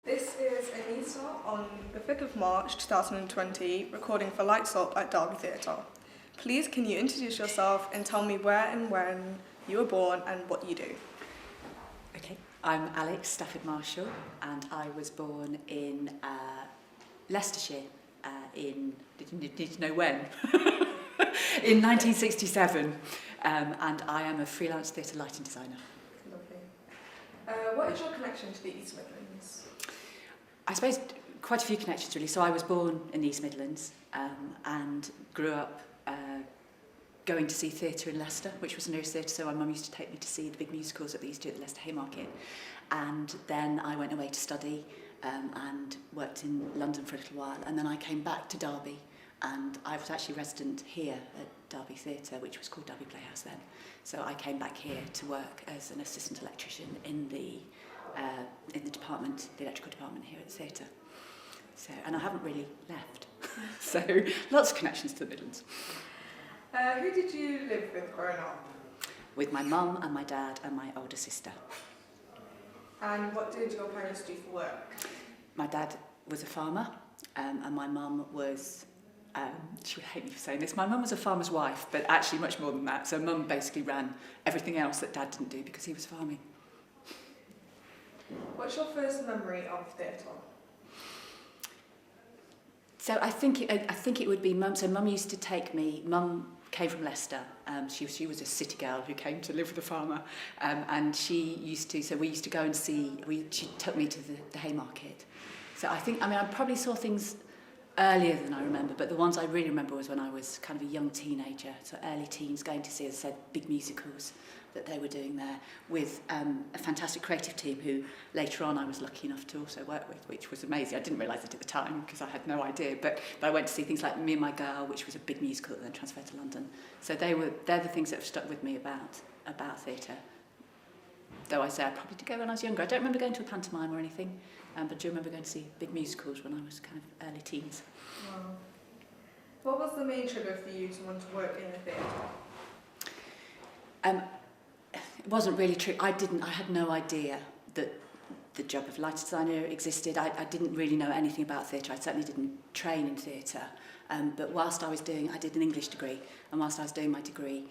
This is Anisa on the 5th of March 2020, recording for Lights Up at Derby Theatre. Please can you introduce yourself and tell me where and when you were born and what you do? Okay, I'm Alex Stafford Marshall and I was born in Leicestershire did you need to know when? In 1967, and I am a freelance theatre lighting designer. Lovely. What is your connection to the East Midlands? I suppose quite a few connections really. So I was born in the East Midlands and grew up going to see theatre in Leicester, which was the nearest theatre, so my mum used to take me to see the big musicals that they used to do at the Leicester Haymarket. And then I went away to study and worked in London for a little while, and then I came back to Derby, and I was actually resident here at Derby Theatre, which was called Derby Playhouse then. So I came back here to work as an assistant electrician in the department, the electrical department here at the theatre. So, and I haven't really left. So lots of connections to the Midlands. Who did you live with growing up? With my mum and my dad and my older sister. And what did your parents do for work? My dad was a farmer and my mum was, she would hate me for saying this, my mum was a farmer's wife, but actually much more than that. So mum basically ran everything else that dad didn't do because he was farming. What's your first memory of theatre? So I think it would be mum. So mum used to take me. Mum came from Leicester. She was a city girl who came to live with a farmer, and she used to. So we used to go and see. She took me to the Haymarket. So I probably saw things earlier than I remember, but the ones I really remember was when I was kind of a young teenager, so early teens, going to see, as I said, big musicals that they were doing there with a fantastic creative team who later on I was lucky enough to also work with, which was amazing. I didn't realise it at the time because I had no idea, but I went to see things like Me and My Girl, which was a big musical that then transferred to London. So they're the things that have stuck with me about theatre. Though I say I probably did go when I was younger. I don't remember going to a pantomime or anything, but I do remember going to see big musicals when I was kind of early teens. Wow. What was the main trigger for you to want to work in the theatre? It wasn't really true. I had no idea that the job of light designer existed. I didn't really know anything about theatre. I certainly didn't train in theatre. But whilst I did an English degree, and whilst I was doing my degree,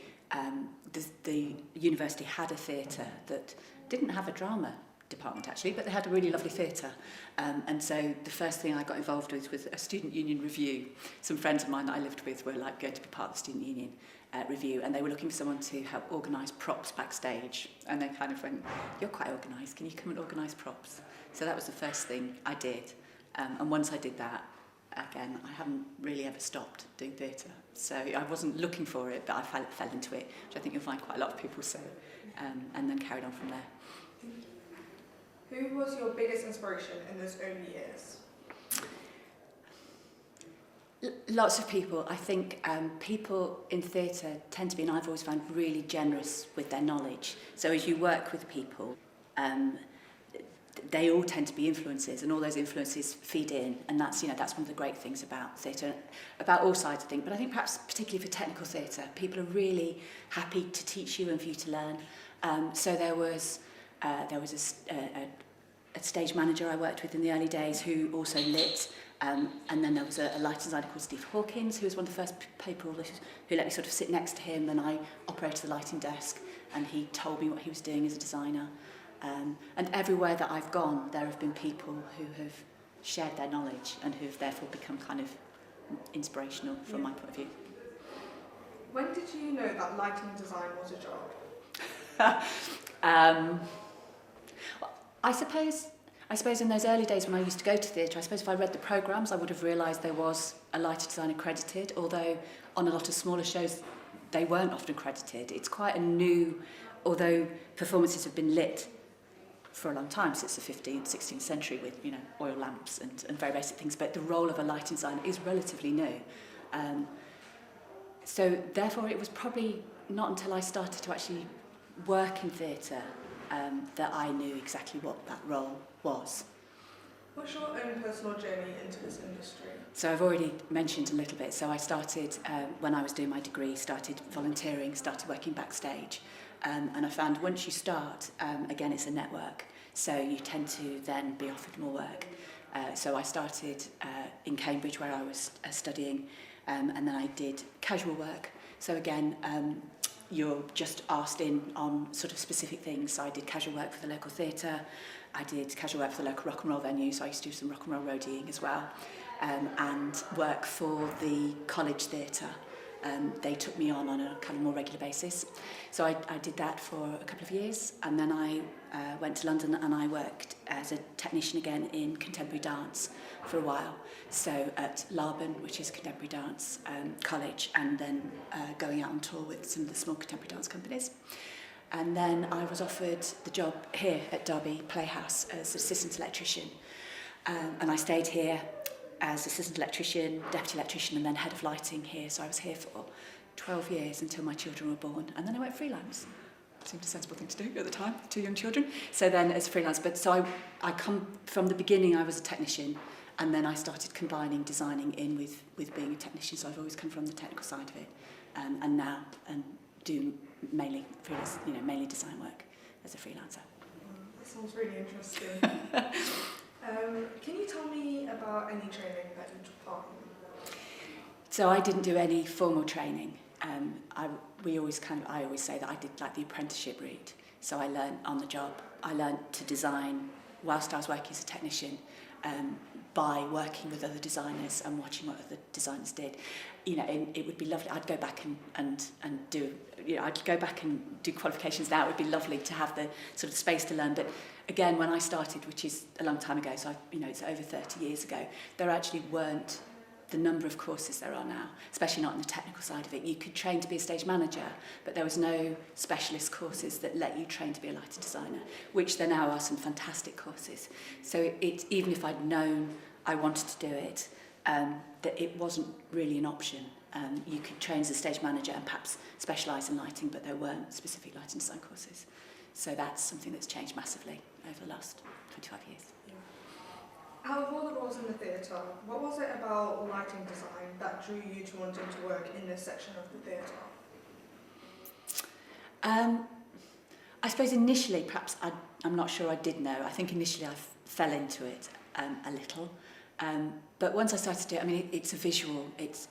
the university had a theatre that didn't have a drama department actually, but they had a really lovely theatre. And so the first thing I got involved with was a student union review. Some friends of mine that I lived with were like going to be part of the student union review, and they were looking for someone to help organise props backstage. And they kind of went, "You're quite organised, can you come and organise props?" So that was the first thing I did. And once I did that, again, I haven't really ever stopped doing theatre. So I wasn't looking for it, but I fell into it, which I think you'll find quite a lot of people say, and then carried on from there. Who was your biggest inspiration in those early years? Lots of people. I think people in theatre tend to be, and I've always found, really generous with their knowledge. So as you work with people, they all tend to be influences, and all those influences feed in, and that's one of the great things about theatre, about all sides, I think. But I think perhaps particularly for technical theatre, people are really happy to teach you and for you to learn. So there was a stage manager I worked with in the early days who also lit, and then there was a light designer called Steve Hawkins, who was one of the first people who let me sort of sit next to him, and I operated the lighting desk, and he told me what he was doing as a designer. And everywhere that I've gone, there have been people who have shared their knowledge and who have therefore become kind of inspirational from my point of view. When did you know that lighting design was a job? I suppose in those early days when I used to go to theatre, I suppose if I read the programmes, I would have realised there was a lighting design accredited, although on a lot of smaller shows, they weren't often accredited. It's quite a new, although performances have been lit for a long time, since the 15th, 16th century with, oil lamps and very basic things, but the role of a lighting designer is relatively new. So therefore it was probably not until I started to actually work in theatre that I knew exactly what that role was. What's your own personal journey into this industry? So I've already mentioned a little bit. So I started, when I was doing my degree, started volunteering, started working backstage. And I found once you start, again, it's a network. so you tend to then be offered more work. So I started in Cambridge, where I was studying, and then I did casual work. So again, you're just asked in on sort of specific things. So I did casual work for the local theatre, I did casual work for the local rock and roll venue, so I used to do some rock and roll roadieing as well, and work for the college theatre. They took me on a kind of more regular basis. So I did that for a couple of years, and then I went to London and I worked as a technician again in contemporary dance for a while. So at Laban, which is a contemporary dance college, and then going out on tour with some of the small contemporary dance companies. And then I was offered the job here at Derby Playhouse as assistant electrician. And I stayed here as assistant electrician, deputy electrician, and then head of lighting here. So I was here for 12 years until my children were born. And then I went freelance. Seemed a sensible thing to do at the time, 2 young children. So then as freelance, but so I come from the beginning, I was a technician, and then I started combining designing in with being a technician. So I've always come from the technical side of it, and now do mainly freelance, mainly design work as a freelancer. That sounds really interesting. Can you tell me about any training that you took part in? So I didn't do any formal training. I always say that I did like the apprenticeship route. So I learned on the job. I learned to design whilst I was working as a technician, by working with other designers and watching what other designers did. It would be lovely. I'd go back and do. I'd go back and do qualifications now. It would be lovely to have the sort of space to learn. But again, when I started, which is a long time ago, so it's over 30 years ago, there actually weren't the number of courses there are now, especially not on the technical side of it. You could train to be a stage manager, but there was no specialist courses that let you train to be a lighting designer, which there now are some fantastic courses. So even if I'd known I wanted to do it, that it wasn't really an option. You could train as a stage manager and perhaps specialise in lighting, but there weren't specific lighting design courses. So that's something that's changed massively over the last 25 years. Out of all the roles in the theatre, what was it about lighting design that drew you to wanting to work in this section of the theatre? I suppose initially, perhaps, I'm not sure I did know. I think initially I fell into it a little. But once I started to do it, it's a visual, it's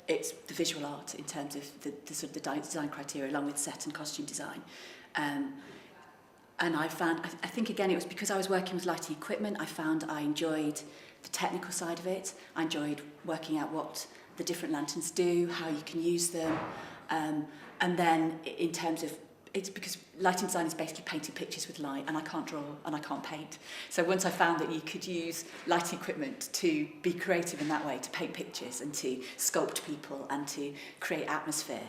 the visual art in terms of the sort of the design criteria, along with set and costume design. And I think again, it was because I was working with lighting equipment, I found I enjoyed the technical side of it. I enjoyed working out what the different lanterns do, how you can use them. And then in terms of, it's because lighting design is basically painting pictures with light, and I can't draw and I can't paint. So once I found that you could use lighting equipment to be creative in that way, to paint pictures and to sculpt people and to create atmosphere,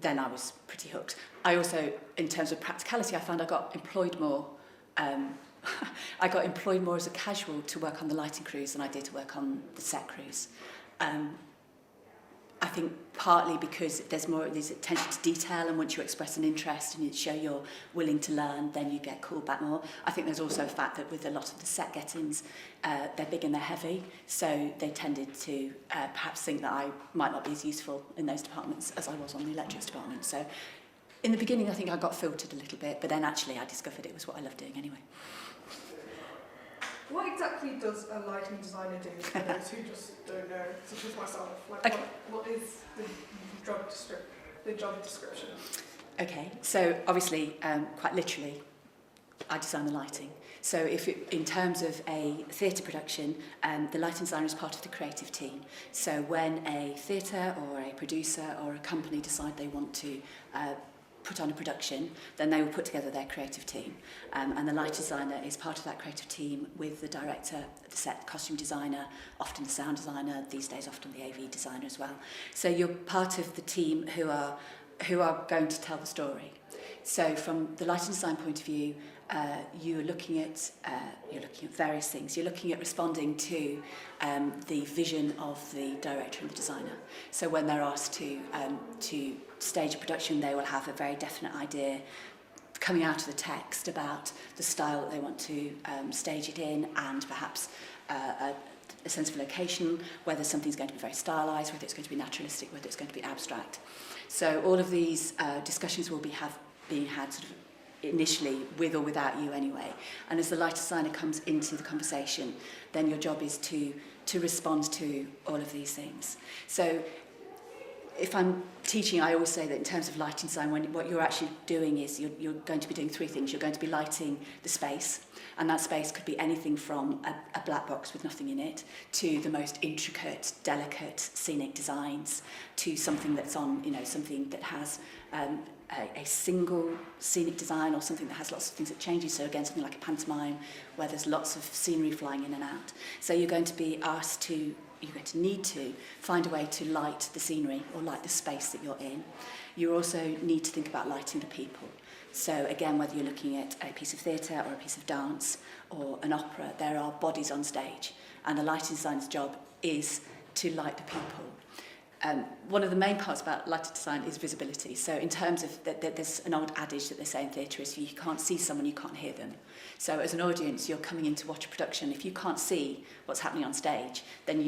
then I was pretty hooked. I also, in terms of practicality, I found I got employed more. I got employed more as a casual to work on the lighting crews than I did to work on the set crews. I think partly because there's attention to detail, and once you express an interest and you show you're willing to learn, then you get called back more. I think there's also a fact that with a lot of the set get-ins, they're big and they're heavy, so they tended to perhaps think that I might not be as useful in those departments as I was on the electrics department. So in the beginning, I think I got filtered a little bit, but then actually I discovered it was what I loved doing anyway. What exactly does a lighting designer do for those who just don't know, such as myself? What is the job description? Okay, so obviously, quite literally, I design the lighting. So in terms of a theatre production, the lighting designer is part of the creative team. So when a theatre or a producer or a company decide they want to put on a production, then they will put together their creative team. And the light designer is part of that creative team with the director, the set costume designer, often the sound designer, these days often the AV designer as well. So you're part of the team who are going to tell the story. So from the lighting design point of view, you're looking at various things. You're looking at responding to the vision of the director and the designer. So when they're asked to stage a production, they will have a very definite idea coming out of the text about the style that they want to stage it in, and perhaps a sense of location, whether something's going to be very stylised, whether it's going to be naturalistic, whether it's going to be abstract. So all of these discussions will be being had sort of initially with or without you anyway. And as the light designer comes into the conversation, then your job is to respond to all of these things. So if I'm teaching, I always say that in terms of lighting design, what you're actually doing is you're going to be doing three things. You're going to be lighting the space, and that space could be anything from a black box with nothing in it to the most intricate, delicate scenic designs, to something that's on, something that has a single scenic design, or something that has lots of things that changes. So again, something like a pantomime where there's lots of scenery flying in and out. So you're going to be asked to, you're going to need to find a way to light the scenery or light the space that you're in. You also need to think about lighting the people. So again, whether you're looking at a piece of theatre or a piece of dance or an opera, there are bodies on stage, and the lighting designer's job is to light the people. One of the main parts about lighting design is visibility. So in terms of, there's an old adage that they say in theatre is, if you can't see someone, you can't hear them. So as an audience, you're coming in to watch a production. If you can't see what's happening on stage, then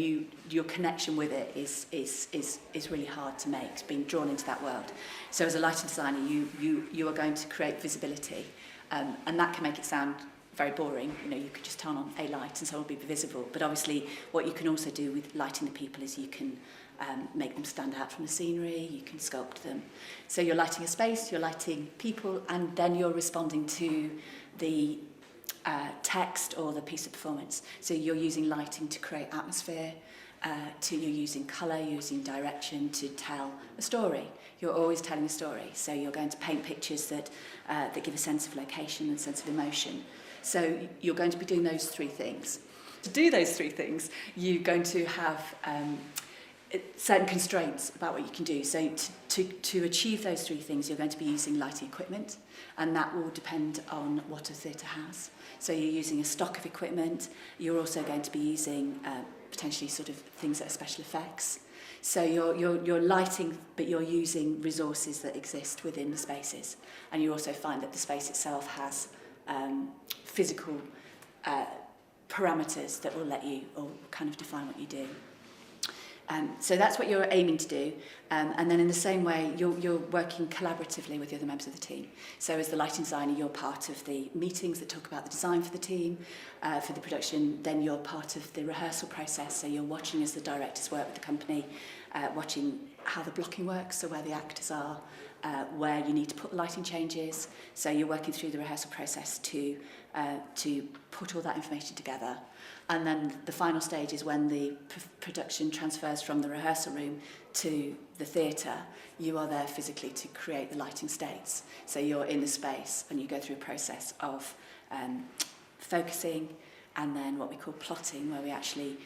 your connection with it is really hard to make. It's being drawn into that world. So as a lighting designer, you are going to create visibility, and that can make it sound very boring. You could just turn on a light and someone will be visible. But obviously, what you can also do with lighting the people is you can make them stand out from the scenery, you can sculpt them. So you're lighting a space, you're lighting people, and then you're responding to the text or the piece of performance. So you're using lighting to create atmosphere, you're using colour, you're using direction to tell a story. You're always telling a story. So you're going to paint pictures that give a sense of location and sense of emotion. So you're going to be doing those three things. To do those three things, you're going to have certain constraints about what you can do. So to achieve those three things, you're going to be using lighting equipment, and that will depend on what a theatre has. So you're using a stock of equipment. You're also going to be using potentially sort of things that are special effects. So you're lighting, but you're using resources that exist within the spaces. And you also find that the space itself has physical parameters that will let you, or kind of define what you do. So that's what you're aiming to do. And then in the same way, you're working collaboratively with the other members of the team. So as the lighting designer, you're part of the meetings that talk about the design for the team, for the production. Then you're part of the rehearsal process. So you're watching as the directors work with the company, watching how the blocking works, so where the actors are, where you need to put lighting changes. So you're working through the rehearsal process to put all that information together. And then the final stage is when the production transfers from the rehearsal room to the theatre. You are there physically to create the lighting states. So you're in the space and you go through a process of focusing, and then what we call plotting, where we actually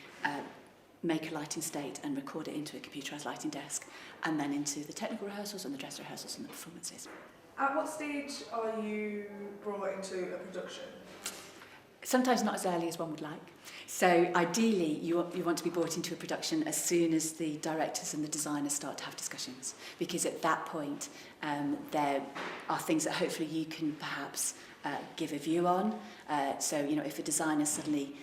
make a lighting state and record it into a computerised lighting desk, and then into the technical rehearsals and the dress rehearsals and the performances. At what stage are you brought into a production? Sometimes not as early as one would like. So ideally, you want to be brought into a production as soon as the directors and the designers start to have discussions, because at that point there are things that hopefully you can perhaps give a view on. So if a designer suddenly,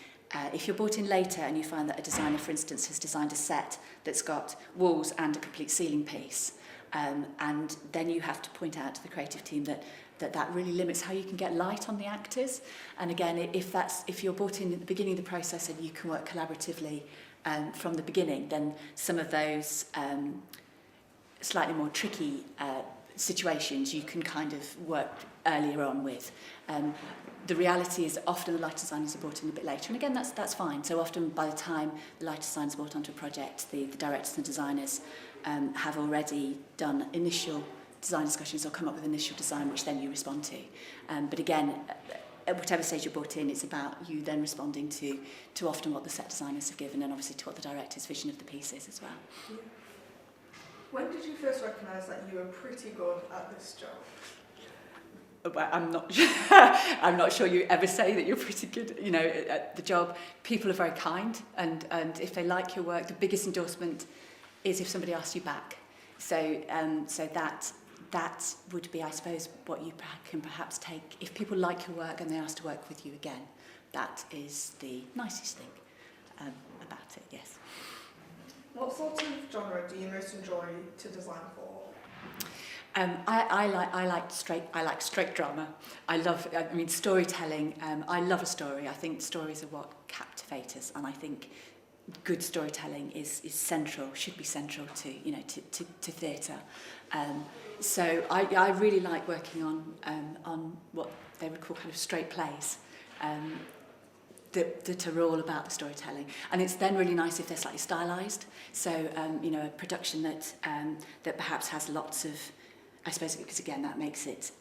if you're brought in later and you find that a designer, for instance, has designed a set that's got walls and a complete ceiling piece, and then you have to point out to the creative team that really limits how you can get light on the actors. And again, if you're brought in at the beginning of the process and you can work collaboratively from the beginning, then some of those slightly more tricky situations you can kind of work earlier on with. The reality is often the light designers are brought in a bit later, and again that's fine. So often by the time the light designers are brought onto a project, the directors and designers have already done initial design discussions or come up with initial design, which then you respond to. But again, at whatever stage you're brought in, it's about you then responding to often what the set designers have given, and obviously to what the director's vision of the piece is as well. Yeah. When did you first recognise that you were pretty good at this job? Well, I'm not sure you ever say that you're pretty good, at the job. People are very kind, and if they like your work, the biggest endorsement is if somebody asks you back. So that would be, I suppose, what you can perhaps take. If people like your work and they ask to work with you again, that is the nicest thing about it, yes. What sort of genre do you most enjoy to design for? I like straight drama. I mean, storytelling. I love a story. I think stories are what captivate us, and I think good storytelling is central, should be central to to theatre. So I really like working on what they would call kind of straight plays. That are all about the storytelling, and it's then really nice if they're slightly stylised. So a production that perhaps has lots of, I suppose, because again that makes it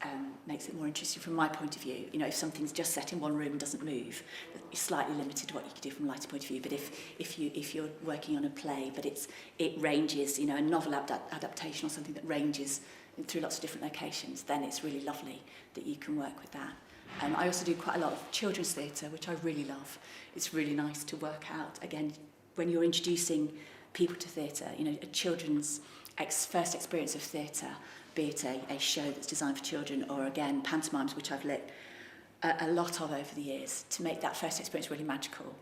more interesting from my point of view. If something's just set in one room and doesn't move, you're slightly limited to what you can do from a lighting point of view. But if you're working on a play, but it ranges, a novel adaptation or something that ranges through lots of different locations, then it's really lovely that you can work with that. I also do quite a lot of children's theatre, which I really love. It's really nice to work out, again, when you're introducing people to theatre, a children's first experience of theatre, be it a show that's designed for children, or again, pantomimes, which I've lit a lot of over the years, to make that first experience really magical.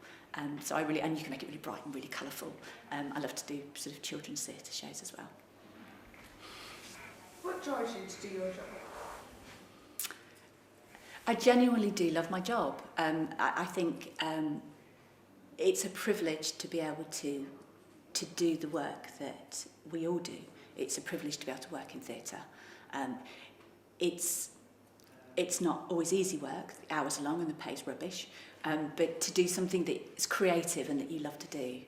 So and you can make it really bright and really colourful. I love to do sort of children's theatre shows as well. What drives you to do your job? I genuinely do love my job. I think it's a privilege to be able to do the work that we all do. It's a privilege to be able to work in theatre. It's not always easy work. The hours are long and the pay's rubbish. But to do something that is creative and that you love to do,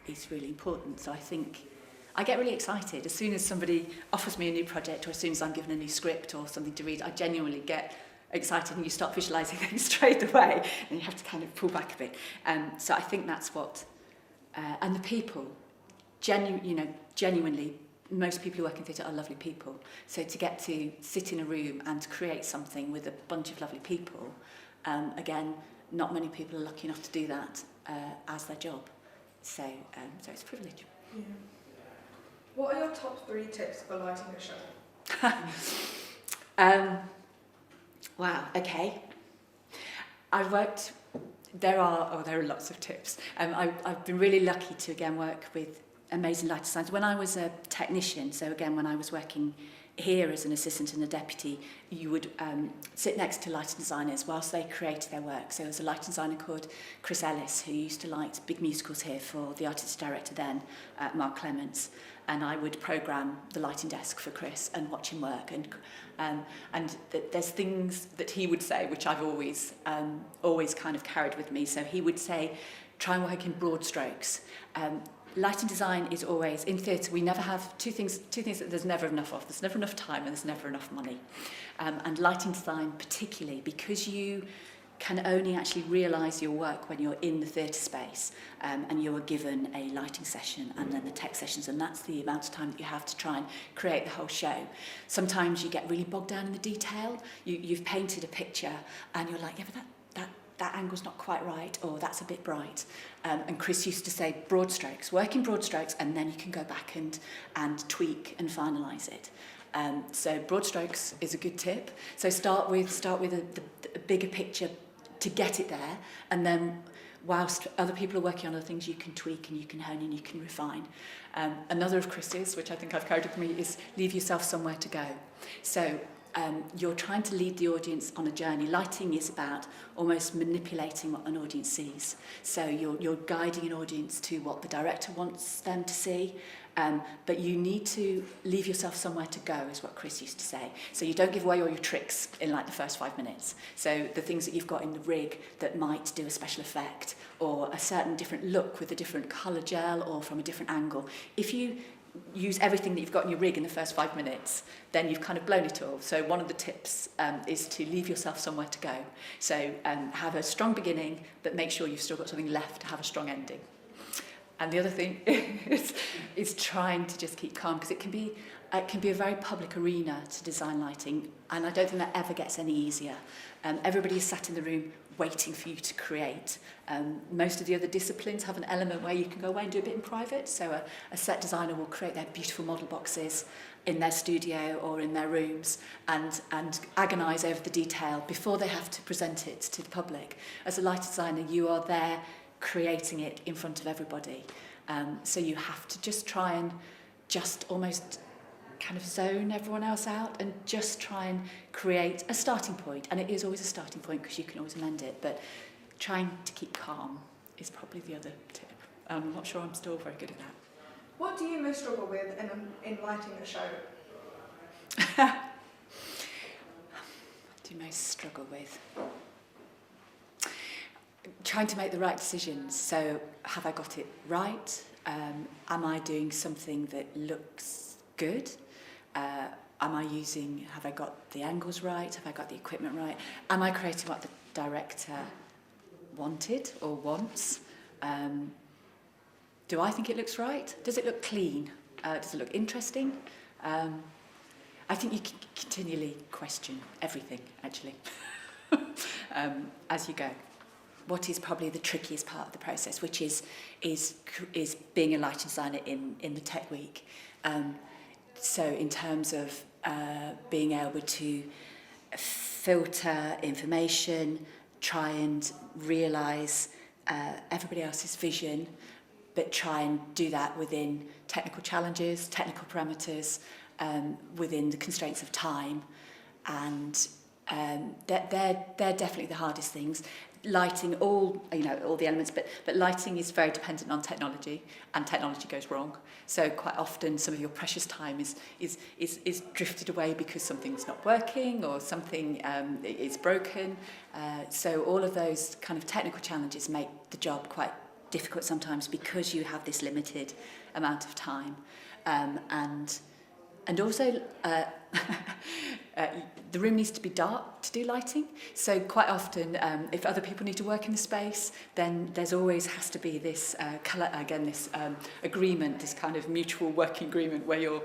is really important. So I think I get really excited as soon as somebody offers me a new project, or as soon as I'm given a new script or something to read. I genuinely get excited, and you start visualising things straight away, and you have to kind of pull back a bit. So I think that's what, and the people, genuinely, most people who work in theatre are lovely people. So to get to sit in a room and create something with a bunch of lovely people, again, not many people are lucky enough to do that as their job. So it's a privilege. Yeah. What are your top 3 tips for lighting a show? Wow, okay. There are lots of tips. I've been really lucky to again work with amazing lighting designers. When I was a technician, so again when I was working here as an assistant and a deputy, you would sit next to lighting designers whilst they created their work. So there was a lighting designer called Chris Ellis who used to light big musicals here for the artistic director then, Mark Clements, and I would programme the lighting desk for Chris and watch him work. And there's things that he would say which I've always kind of carried with me. So he would say, try and work in broad strokes. Lighting design is always, in theatre, we never have two things that there's never enough of. There's never enough time and there's never enough money. And lighting design particularly, because you can only actually realise your work when you're in the theatre space, and you are given a lighting session and then the tech sessions, and that's the amount of time that you have to try and create the whole show. Sometimes you get really bogged down in the detail. You've painted a picture and you're like, yeah, but that angle's not quite right, or that's a bit bright. And Chris used to say broad strokes, work in broad strokes, and then you can go back and tweak and finalise it. So broad strokes is a good tip. So start with a bigger picture to get it there, and then whilst other people are working on other things, you can tweak and you can hone and you can refine. Another of Chris's, which I think I've carried with me, is leave yourself somewhere to go. So you're trying to lead the audience on a journey. Lighting is about almost manipulating what an audience sees. So you're guiding an audience to what the director wants them to see, but you need to leave yourself somewhere to go, is what Chris used to say. So you don't give away all your tricks in like the first 5 minutes. So the things that you've got in the rig that might do a special effect, or a certain different look with a different colour gel or from a different angle. If you use everything that you've got in your rig in the first 5 minutes, then you've kind of blown it all. So one of the tips is to leave yourself somewhere to go. So have a strong beginning, but make sure you've still got something left to have a strong ending. And the other thing is trying to just keep calm, because it can be a very public arena to design lighting, and I don't think that ever gets any easier. Everybody is sat in the room waiting for you to create. Most of the other disciplines have an element where you can go away and do a bit in private. So a set designer will create their beautiful model boxes in their studio or in their rooms and agonise over the detail before they have to present it to the public. As a light designer, you are there creating it in front of everybody. So you have to just try and just almost kind of zone everyone else out and just try and create a starting point. And it is always a starting point because you can always amend it, but trying to keep calm is probably the other tip. I'm not sure I'm still very good at that. What do you most struggle with in lighting a show? What do you most struggle with? Trying to make the right decisions. So, have I got it right? Am I doing something that looks good? Have I got the angles right? Have I got the equipment right? Am I creating what the director wanted or wants? Do I think it looks right? Does it look clean? Does it look interesting? I think you can continually question everything, actually, as you go. What is probably the trickiest part of the process, which is being a lighting designer in the tech week. So in terms of being able to filter information, try and realise everybody else's vision, but try and do that within technical challenges, technical parameters, within the constraints of time, and they're definitely the hardest things. Lighting, all the elements, but lighting is very dependent on technology, and technology goes wrong. So quite often, some of your precious time is drifted away because something's not working or something is broken. So all of those kind of technical challenges make the job quite difficult sometimes because you have this limited amount of time, and also the room needs to be dark to do lighting. So quite often, if other people need to work in the space, then there's always has to be this agreement, this kind of mutual working agreement where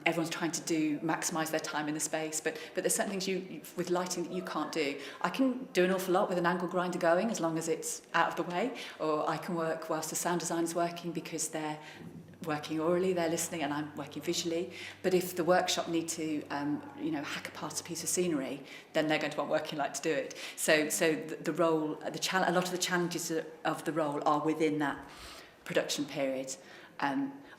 everyone's trying to maximise their time in the space. But there's certain things with lighting that you can't do. I can do an awful lot with an angle grinder going as long as it's out of the way, or I can work whilst the sound designer's working because they're working orally, they're listening, and I'm working visually. But if the workshop need to, hack apart a piece of scenery, then they're going to want working light to do it. So the role, a lot of the challenges of the role are within that production period.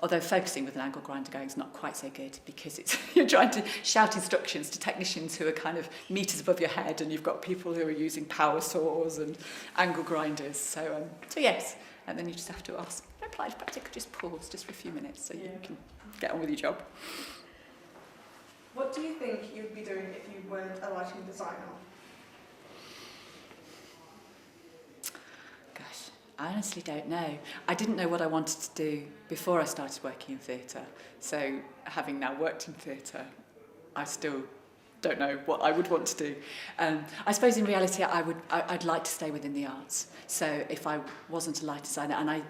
Although focusing with an angle grinder going is not quite so good because you're trying to shout instructions to technicians who are kind of meters above your head, and you've got people who are using power saws and angle grinders. So yes, and then you just have to ask. Applied practice could just pause just for a few minutes so you can get on with your job. What do you think you'd be doing if you weren't a lighting designer? Gosh, I honestly don't know. I didn't know what I wanted to do before I started working in theatre. So having now worked in theatre, I still don't know what I would want to do. I suppose in reality I'd like to stay within the arts. So if I wasn't a light designer, and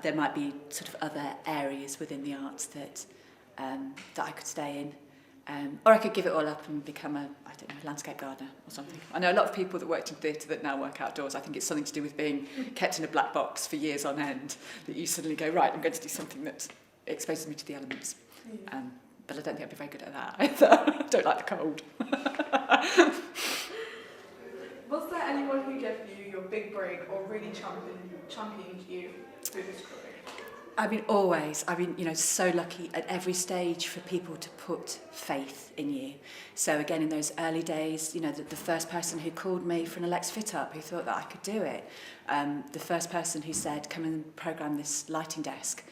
there might be sort of other areas within the arts that I could stay in, or I could give it all up and become a landscape gardener or something. I know a lot of people that worked in theatre that now work outdoors. I think it's something to do with being kept in a black box for years on end that you suddenly go, right, I'm going to do something that exposes me to the elements. But I don't think I'd be very good at that either. I don't like the cold. Was there anyone who gave you your big break or really championed you through this career? I mean, always. So lucky at every stage for people to put faith in you. So again, in those early days, the first person who called me for an Alexa fit-up, who thought that I could do it. The first person who said, come and program this lighting desk.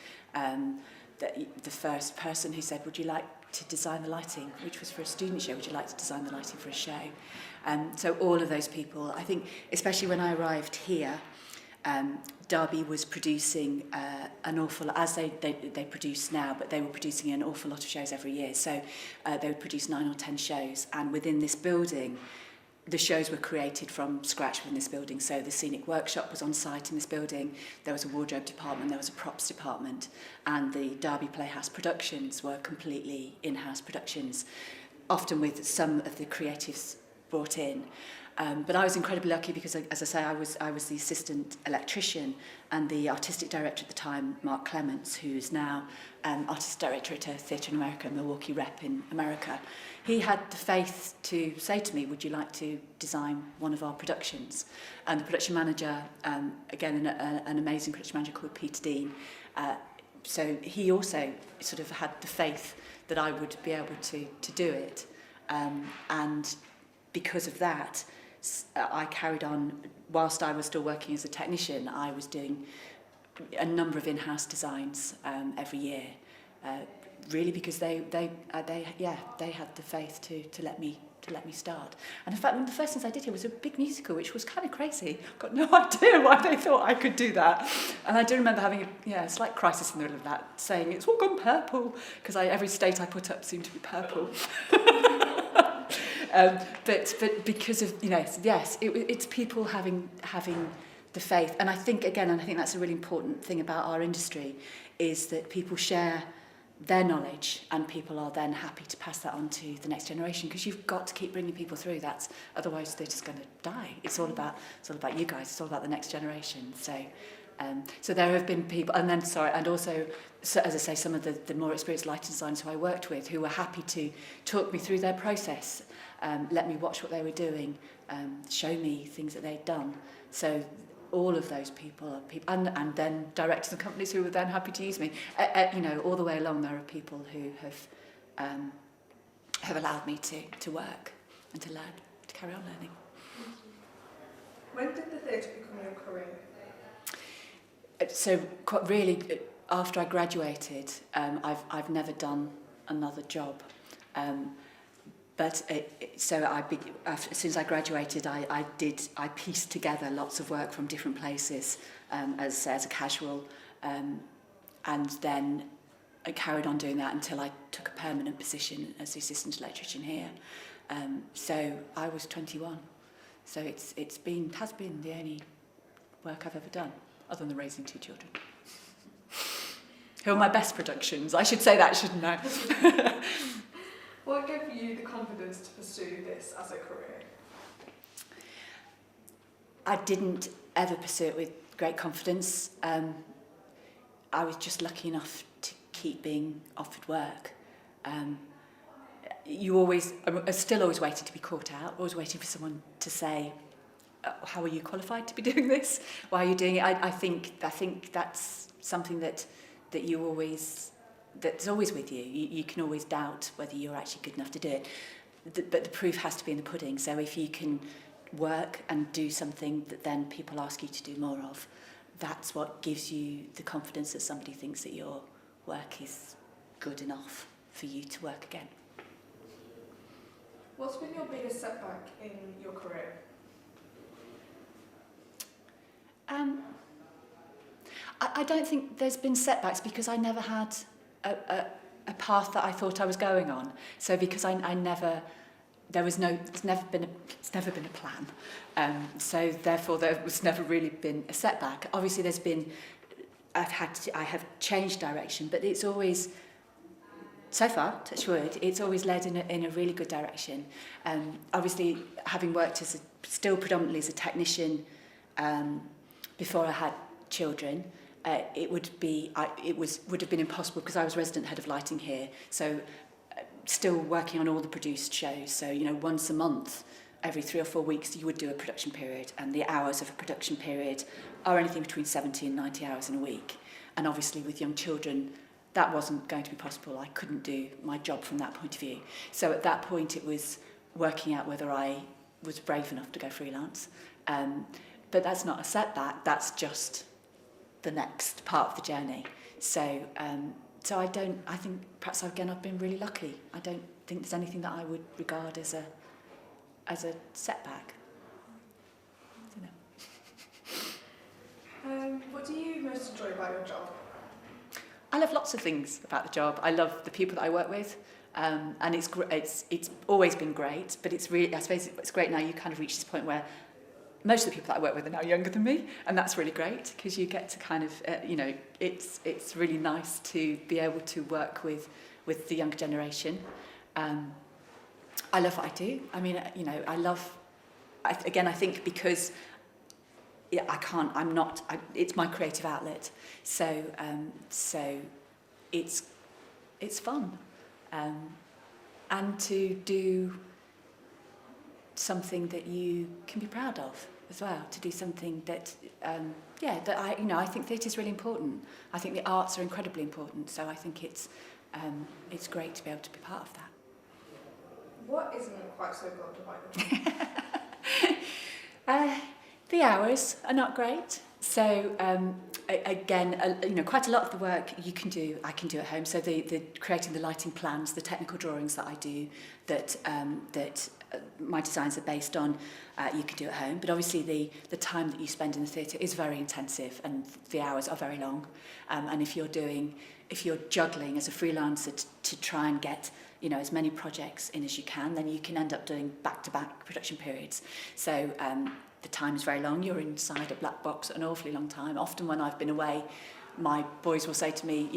The first person who said, would you like to design the lighting, which was for a student show, would you like to design the lighting for a show? So all of those people, I think, especially when I arrived here, Derby was producing an awful, as they produce now, but they were producing an awful lot of shows every year. So they would produce 9 or 10 shows, and within this building, the shows were created from scratch within this building. So the scenic workshop was on site in this building. There was a wardrobe department, there was a props department, and the Derby Playhouse productions were completely in-house productions, often with some of the creatives brought in. But I was incredibly lucky because, as I say, I was the assistant electrician, and the artistic director at the time, Mark Clements, who is now artistic director at a theatre in America, Milwaukee Rep in America. He had the faith to say to me, would you like to design one of our productions? And the production manager, again, an amazing production manager called Peter Dean, so he also sort of had the faith that I would be able to do it. And because of that, I carried on. Whilst I was still working as a technician, I was doing a number of in-house designs every year, really because they had the faith to let me start. And in fact, one of the first things I did here was a big musical, which was kind of crazy. Got no idea why they thought I could do that. And I do remember having a slight crisis in the middle of that, saying it's all gone purple, because every state I put up seemed to be purple. But because of, yes, it's people having the faith. And I think that's a really important thing about our industry, is that people share their knowledge and people are then happy to pass that on to the next generation, because you've got to keep bringing people through. Otherwise they're just going to die. It's all about you guys. It's all about the next generation. So there have been people, and also, so as I say, some of the more experienced lighting designers who I worked with, who were happy to talk me through their process, let me watch what they were doing, show me things that they'd done. So all of those people are people, and then directors and companies who were then happy to use me. All the way along, there are people who have allowed me to work and to learn, to carry on learning. When did the theatre become your career? So quite really, after I graduated, I've never done another job. As soon as I graduated, I pieced together lots of work from different places as a casual, and then I carried on doing that until I took a permanent position as the assistant electrician here. So I was 21. So it has been the only work I've ever done, other than raising 2 children. Who are my best productions? I should say that, shouldn't I? What gave you the confidence to pursue this as a career? I didn't ever pursue it with great confidence. I was just lucky enough to keep being offered work. I still always waited to be caught out, always waiting for someone to say, how are you qualified to be doing this? Why are you doing it? I think that's something that you always... that's always with you. You can always doubt whether you're actually good enough to do it. But the proof has to be in the pudding. So if you can work and do something that then people ask you to do more of, that's what gives you the confidence that somebody thinks that your work is good enough for you to work again. What's been your biggest setback in your career? I don't think there's been setbacks, because I never had a path that I thought I was going on. So because it's never been a plan. So therefore there was never really been a setback. Obviously I have changed direction, but it's always, so far, touch wood, it's always led in a really good direction. Obviously, having worked still predominantly as a technician before I had children, it would have been impossible, because I was resident head of lighting here. So still working on all the produced shows. So once a month, every 3 or 4 weeks, you would do a production period, and the hours of a production period are anything between 70 and 90 hours in a week. And obviously, with young children, that wasn't going to be possible. I couldn't do my job from that point of view. So at that point, it was working out whether I was brave enough to go freelance. But that's not a setback. That's just the next part of the journey. So I think perhaps again I've been really lucky. I don't think there's anything that I would regard as a setback. What do you most enjoy about your job? I love lots of things about the job. I love the people that I work with, and it's always been great. But it's really, I suppose it's great now. You kind of reach this point where most of the people that I work with are now younger than me, and that's really great, because you get to kind of, it's really nice to be able to work with the younger generation. I love what I do. I mean, I think because it's my creative outlet, so it's fun, and to do something that you can be proud of. as well, to do something that, that I think theatre is really important. I think the arts are incredibly important, so I think it's great to be able to be part of that. What isn't quite so good about The hours are not great. So again, quite a lot of the work I can do at home. So the creating the lighting plans, the technical drawings that I do, that my designs are based on, you can do at home. But obviously the time that you spend in the theatre is very intensive, and the hours are very long. And if you're juggling as a freelancer to try and get as many projects in as you can, then you can end up doing back-to-back production periods. So the time is very long. You're inside a black box an awfully long time. Often when I've been away, my boys will say to me,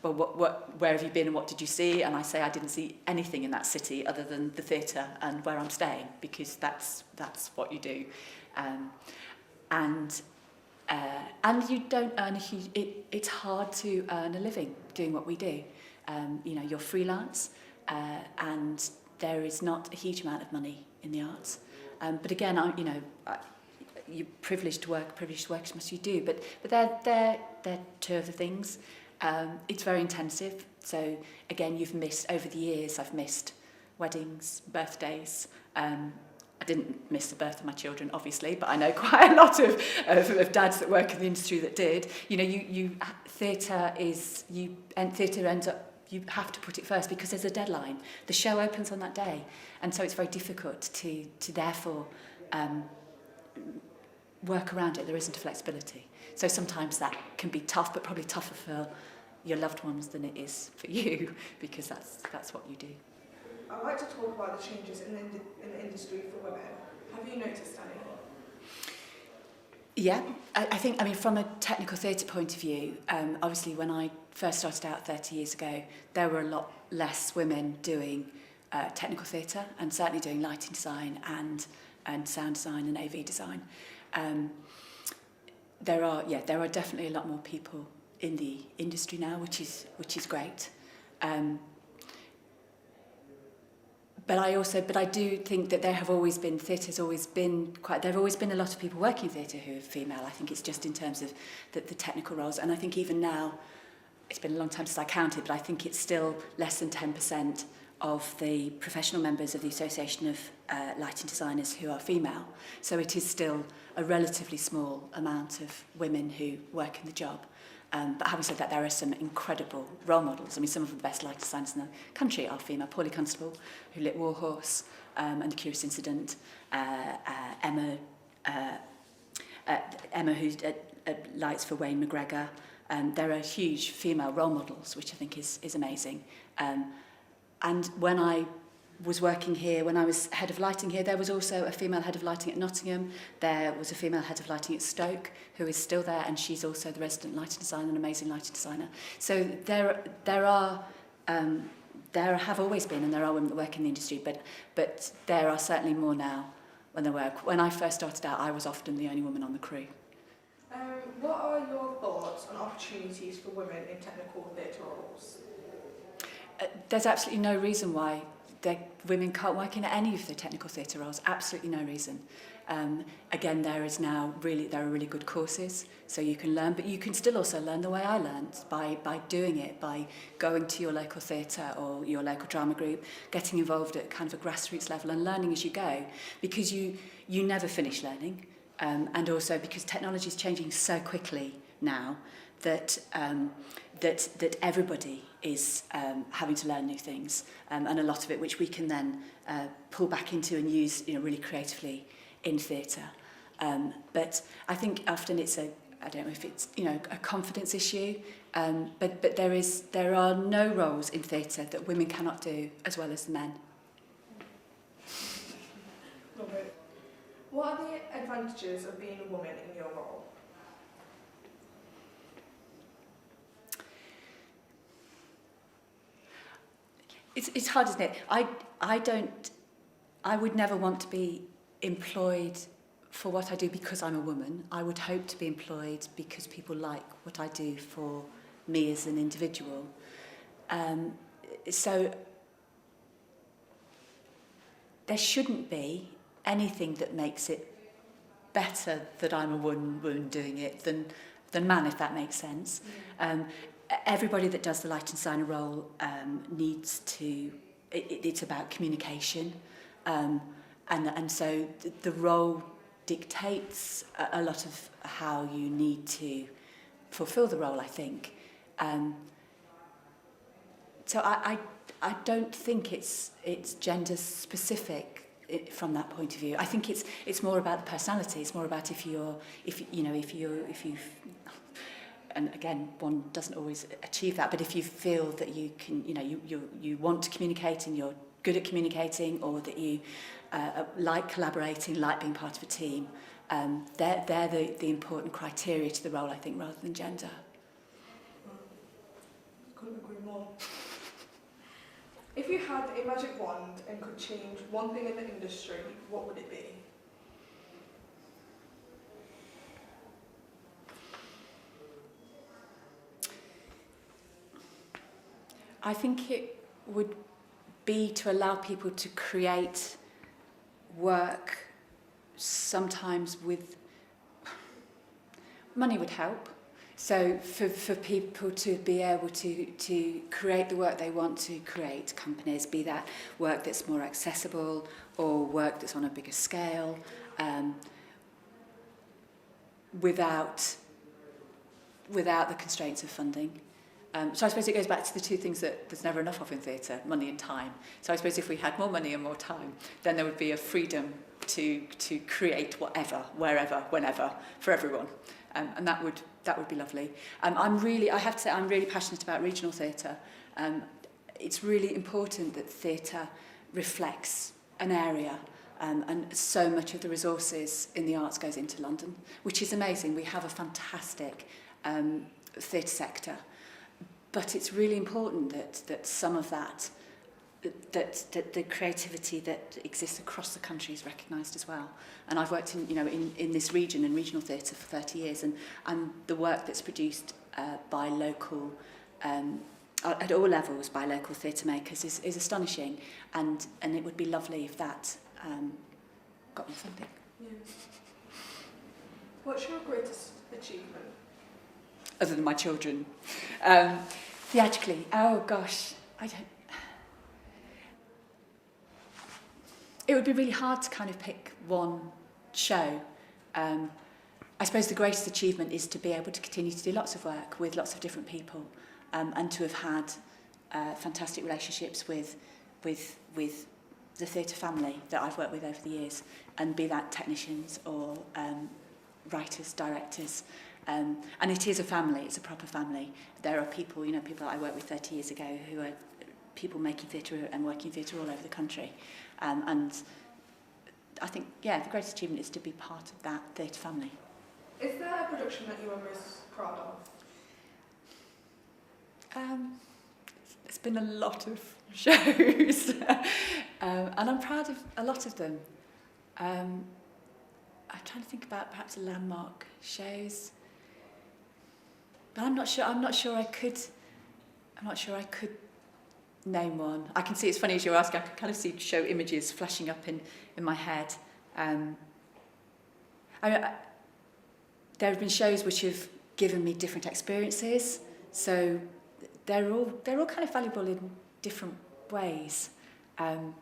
well, where have you been and what did you see? And I say I didn't see anything in that city other than the theatre and where I'm staying, because that's what you do. And you don't earn a huge... It's hard to earn a living doing what we do. You're freelance, and there is not a huge amount of money in the arts. But again, you're privileged to work as much as you do. But they're two of the things. It's very intensive. So again, over the years, I've missed weddings, birthdays. I didn't miss the birth of my children, obviously, but I know quite a lot of dads that work in the industry that did. Theatre ends up, you have to put it first because there's a deadline. The show opens on that day, and so it's very difficult to therefore work around it. There isn't a flexibility. So sometimes that can be tough, but probably tougher for your loved ones than it is for you, because that's what you do. I'd like to talk about the changes in the industry for women. Have you noticed any? Yeah, I think from a technical theatre point of view, obviously when I first started out 30 years ago, there were a lot less women doing technical theatre, and certainly doing lighting design and sound design and AV design. There are definitely a lot more people in the industry now, which is great. But I do think that there have always been a lot of people working in theatre who are female. I think it's just in terms of the technical roles, and I think even now, it's been a long time since I counted, but I think it's still less than 10% of the professional members of the Association of Lighting Designers who are female. So it is still a relatively small amount of women who work in the job. But having said that, there are some incredible role models. Some of the best light designers in the country are female. Pauline Constable, who lit Warhorse and The Curious Incident. Emma, who lights for Wayne McGregor. There are huge female role models, which I think is amazing. And when I was working here, when I was head of lighting here, there was also a female head of lighting at Nottingham. There was a female head of lighting at Stoke, who is still there, and she's also the resident lighting designer, an amazing lighting designer. So there have always been, and there are women that work in the industry, but there are certainly more now than there were. When I first started out, I was often the only woman on the crew. What are your thoughts on opportunities for women in technical theatre roles? There's absolutely no reason why women can't work in any of the technical theatre roles. Absolutely no reason. Again, there are really good courses, so you can learn, but you can still also learn the way I learned, by doing it, by going to your local theatre or your local drama group, getting involved at kind of a grassroots level and learning as you go, because you never finish learning, and also because technology is changing so quickly now that everybody is having to learn new things, and a lot of it which we can then pull back into and use really creatively in theatre. But I think often I don't know if it's a confidence issue, but there are no roles in theatre that women cannot do as well as the men. Love it. What are the advantages of being a woman in your role? It's hard, isn't it? I would never want to be employed for what I do because I'm a woman. I would hope to be employed because people like what I do for me as an individual. So there shouldn't be anything that makes it better that I'm a woman doing it than man, if that makes sense. Everybody that does the light designer role needs to, it's about communication. And so the role dictates a lot of how you need to fulfill the role, I think. So I don't think it's gender specific from that point of view. I think it's more about the personality. It's more about if you and again, one doesn't always achieve that, but if you feel that you can, you want to communicate and you're good at communicating, or that you like collaborating, like being part of a team, they're the important criteria to the role, I think, rather than gender. Couldn't agree more. If you had a magic wand and could change one thing in the industry, what would it be? I think it would be to allow people to create work, sometimes with money would help. So for people to be able to create the work they want to create, companies, be that work that's more accessible or work that's on a bigger scale, without the constraints of funding. So I suppose it goes back to the two things that there's never enough of in theatre, money and time. So I suppose if we had more money and more time, then there would be a freedom to create whatever, wherever, whenever, for everyone. And that would be lovely. I have to say, I'm really passionate about regional theatre. It's really important that theatre reflects an area, and so much of the resources in the arts goes into London, which is amazing. We have a fantastic theatre sector. But it's really important that some of that the creativity that exists across the country is recognised as well. And I've worked in this region, in regional theatre, for 30 years, and the work that's produced by local, at all levels, by local theatre makers is astonishing, and it would be lovely if that got more funding. Yeah. What's your greatest achievement? Other than my children. Theatrically, oh gosh, it would be really hard to kind of pick one show. I suppose the greatest achievement is to be able to continue to do lots of work with lots of different people, and to have had fantastic relationships with the theatre family that I've worked with over the years, and be that technicians or writers, directors. And it is a family, it's a proper family. There are people, people that I worked with 30 years ago who are people making theatre and working theatre all over the country. And I think, the greatest achievement is to be part of that theatre family. Is there a production that you are most proud of? It's been a lot of shows, and I'm proud of a lot of them. I'm trying to think about perhaps landmark shows. But I'm not sure I could name one. I can see, it's funny as you're asking, I can kind of see show images flashing up in my head. There have been shows which have given me different experiences, so they're all kind of valuable in different ways. I'm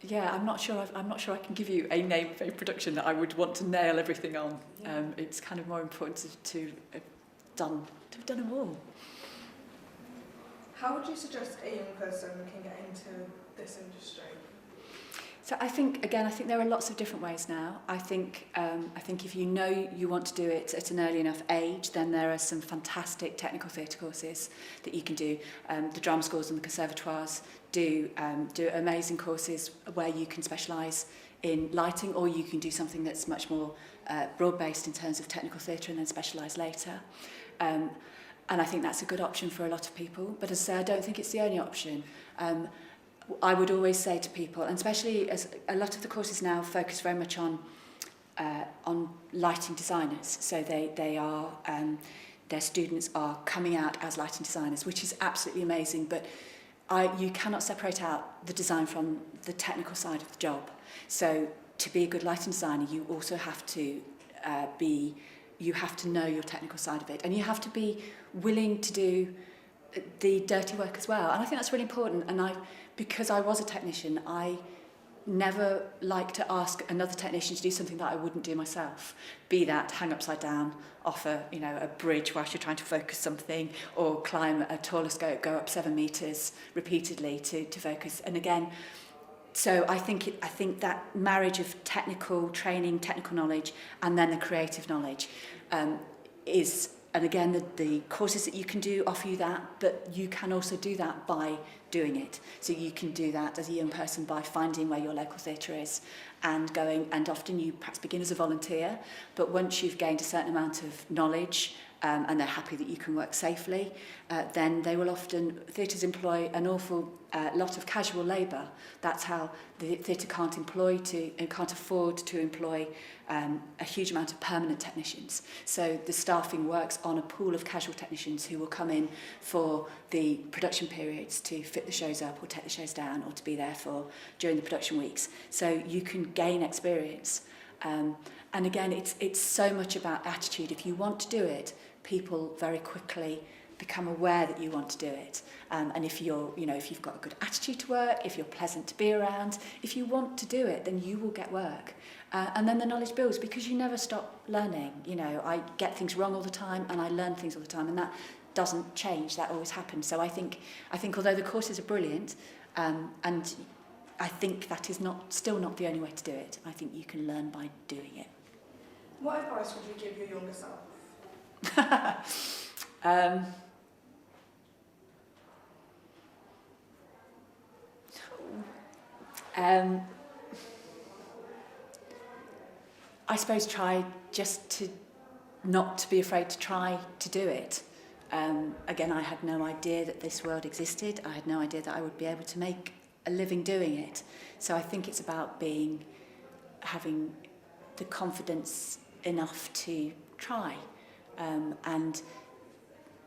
not sure I can give you a name of a production that I would want to nail everything on. It's kind of more important to have done them all. How would you suggest a young person can get into this industry? So I think there are lots of different ways now. I think if you know you want to do it at an early enough age, then there are some fantastic technical theatre courses that you can do. The drama schools and the conservatoires do amazing courses where you can specialise in lighting, or you can do something that's much more broad-based in terms of technical theatre and then specialise later. And I think that's a good option for a lot of people. But as I say, I don't think it's the only option. I would always say to people, and especially as a lot of the courses now focus very much on lighting designers. So their students are coming out as lighting designers, which is absolutely amazing. But you cannot separate out the design from the technical side of the job. So to be a good lighting designer, you also have to you have to know your technical side of it, and you have to be willing to do the dirty work as well. And I think that's really important. And because I was a technician, I never like to ask another technician to do something that I wouldn't do myself. Be that hang upside down off a bridge whilst you're trying to focus something, or climb a taller scope, go up 7 meters repeatedly to focus. And again, so I think that marriage of technical training, technical knowledge, and then the creative knowledge is, and again, the courses that you can do offer you that, but you can also do that by doing it. So you can do that as a young person by finding where your local theatre is and going, and often you perhaps begin as a volunteer, but once you've gained a certain amount of knowledge and they're happy that you can work safely, then they will often, theatres employ an awful lot of casual labour. That's how the theatre can't afford to employ a huge amount of permanent technicians. So the staffing works on a pool of casual technicians who will come in for the production periods to fit the shows up or take the shows down, or to be there for during the production weeks. So you can gain experience. And again, it's so much about attitude. If you want to do it, people very quickly become aware that you want to do it. And if you've got a good attitude to work, if you're pleasant to be around, if you want to do it, then you will get work. And then the knowledge builds, because you never stop learning. I get things wrong all the time, and I learn things all the time, and that doesn't change. That always happens. So I think although the courses are brilliant, and I think that is still not the only way to do it. I think you can learn by doing it. What advice would you give your younger self? I suppose try just to not to be afraid to try to do it. Again, I had no idea that this world existed. I had no idea that I would be able to make a living doing it. So I think it's about having the confidence enough to try. And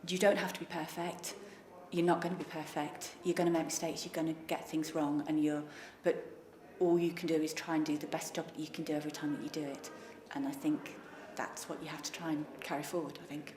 you don't have to be perfect. You're not going to be perfect. You're going to make mistakes. You're going to get things wrong, but all you can do is try and do the best job that you can do every time that you do it. And I think that's what you have to try and carry forward, I think.